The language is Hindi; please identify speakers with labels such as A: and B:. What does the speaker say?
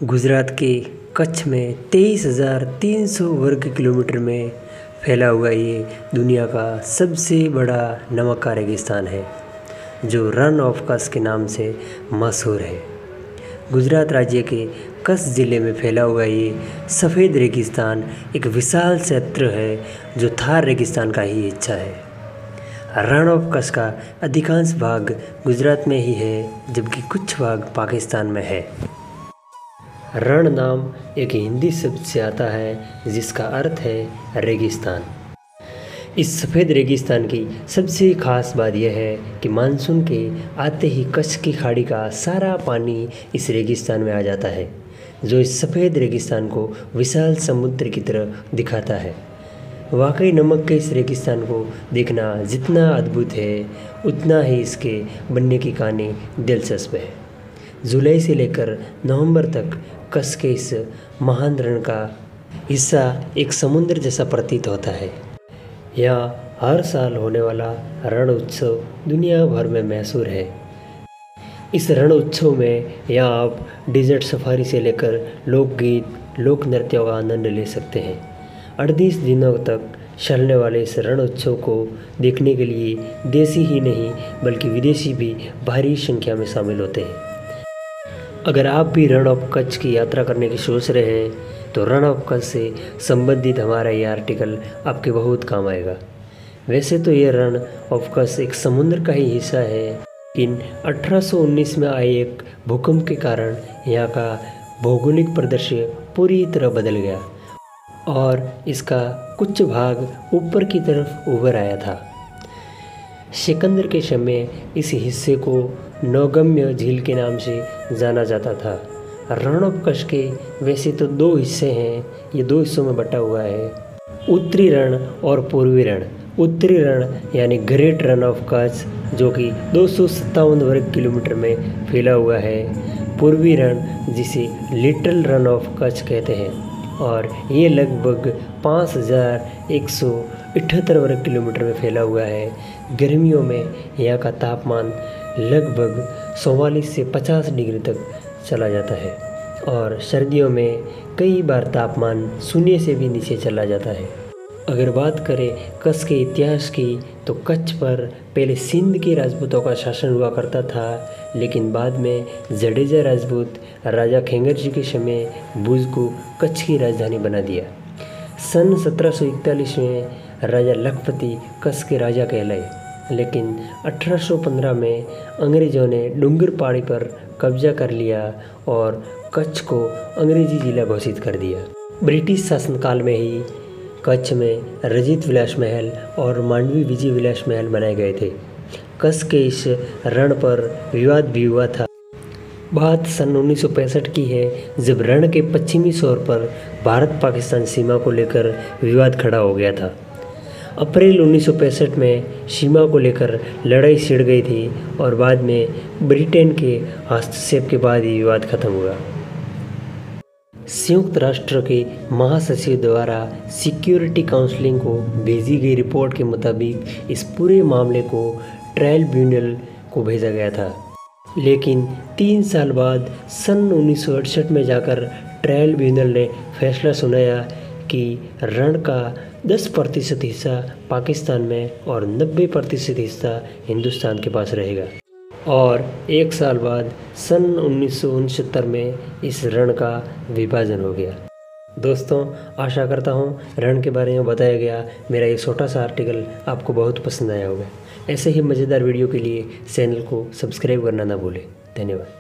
A: गुजरात के कच्छ में 23,300 वर्ग किलोमीटर में फैला हुआ ये दुनिया का सबसे बड़ा नमक का रेगिस्तान है, जो रन ऑफ कच्छ के नाम से मशहूर है। गुजरात राज्य के कच्छ ज़िले में फैला हुआ ये सफ़ेद रेगिस्तान एक विशाल क्षेत्र है, जो थार रेगिस्तान का ही हिस्सा है। रण ऑफ कच्छ का अधिकांश भाग गुजरात में ही है, जबकि कुछ भाग पाकिस्तान में है। रण नाम एक हिंदी शब्द से आता है, जिसका अर्थ है रेगिस्तान। इस सफ़ेद रेगिस्तान की सबसे ख़ास बात यह है कि मानसून के आते ही कच्छ की खाड़ी का सारा पानी इस रेगिस्तान में आ जाता है, जो इस सफ़ेद रेगिस्तान को विशाल समुद्र की तरह दिखाता है। वाकई नमक के इस रेगिस्तान को देखना जितना अद्भुत है, उतना ही इसके बनने की कहानी दिलचस्प है। जुलाई से लेकर नवंबर तक कच्छ के इस महान रण का हिस्सा एक समुद्र जैसा प्रतीत होता है। यहाँ हर साल होने वाला रण उत्सव दुनिया भर में मशहूर है। इस रण उत्सव में यहाँ आप डेजर्ट सफारी से लेकर लोकगीत, लोक नृत्यों का आनंद ले सकते हैं। 38 दिनों तक चलने वाले इस रण उत्सव को देखने के लिए देशी ही नहीं बल्कि विदेशी भी भारी संख्या में शामिल होते हैं। अगर आप भी रण ऑफ कच्छ की यात्रा करने की सोच रहे हैं, तो रण ऑफ कच्छ से संबंधित हमारा ये आर्टिकल आपके बहुत काम आएगा। वैसे तो ये रण ऑफ कच्छ एक समुद्र का ही हिस्सा है, लेकिन 1819 में आए एक भूकंप के कारण यहाँ का भौगोलिक परिदृश्य पूरी तरह बदल गया और इसका कुछ भाग ऊपर की तरफ उभर आया था। सिकंदर के समय इस हिस्से को नौगम्य झील के नाम से जाना जाता था। रण ऑफ कच्छ के वैसे तो 2 हिस्से हैं, ये 2 हिस्सों में बटा हुआ है, उत्तरी रण और पूर्वी रण। उत्तरी रण यानी ग्रेट रन ऑफ कच्छ, जो कि 257 वर्ग किलोमीटर में फैला हुआ है। पूर्वी रण, जिसे लिटिल रन ऑफ कच्छ कहते हैं, और ये लगभग 5,178 वर्ग किलोमीटर में फैला हुआ है। गर्मियों में यहाँ का तापमान लगभग 44 से 50 डिग्री तक चला जाता है और सर्दियों में कई बार तापमान 0 से भी नीचे चला जाता है। अगर बात करें कच्छ के इतिहास की, तो कच्छ पर पहले सिंध के राजपूतों का शासन हुआ करता था, लेकिन बाद में जडेजा राजपूत राजा खेंगर जी के समय भुज को कच्छ की राजधानी बना दिया। सन 1741 में राजा लखपति कच्छ के राजा कहलाए, लेकिन 1815 में अंग्रेज़ों ने डूंगर पहाड़ी पर कब्जा कर लिया और कच्छ को अंग्रेजी जिला घोषित कर दिया। ब्रिटिश शासनकाल में ही कच्छ में रजित विलास महल और मांडवी विजय विलास महल बनाए गए थे। कच्छ के इस रण पर विवाद भी हुआ था। बात सन 1965 की है, जब रण के पश्चिमी छोर पर भारत पाकिस्तान सीमा को लेकर विवाद खड़ा हो गया था। अप्रैल 1965 में सीमा को लेकर लड़ाई छिड़ गई थी और बाद में ब्रिटेन के हस्तक्षेप के बाद ही विवाद खत्म हुआ। संयुक्त राष्ट्र के महासचिव द्वारा सिक्योरिटी काउंसिल को भेजी गई रिपोर्ट के मुताबिक इस पूरे मामले को ट्राइब्यूनल को भेजा गया था, लेकिन 3 साल बाद सन 1968 में जाकर ट्राइब्यूनल ने फैसला सुनाया कि रण का 10% हिस्सा पाकिस्तान में और 90% हिस्सा हिंदुस्तान के पास रहेगा। और 1 साल बाद सन 1969 में इस रण का विभाजन हो गया। दोस्तों, आशा करता हूँ रण के बारे में बताया गया मेरा ये छोटा सा आर्टिकल आपको बहुत पसंद आया होगा। ऐसे ही मज़ेदार वीडियो के लिए चैनल को सब्सक्राइब करना ना भूलें। धन्यवाद।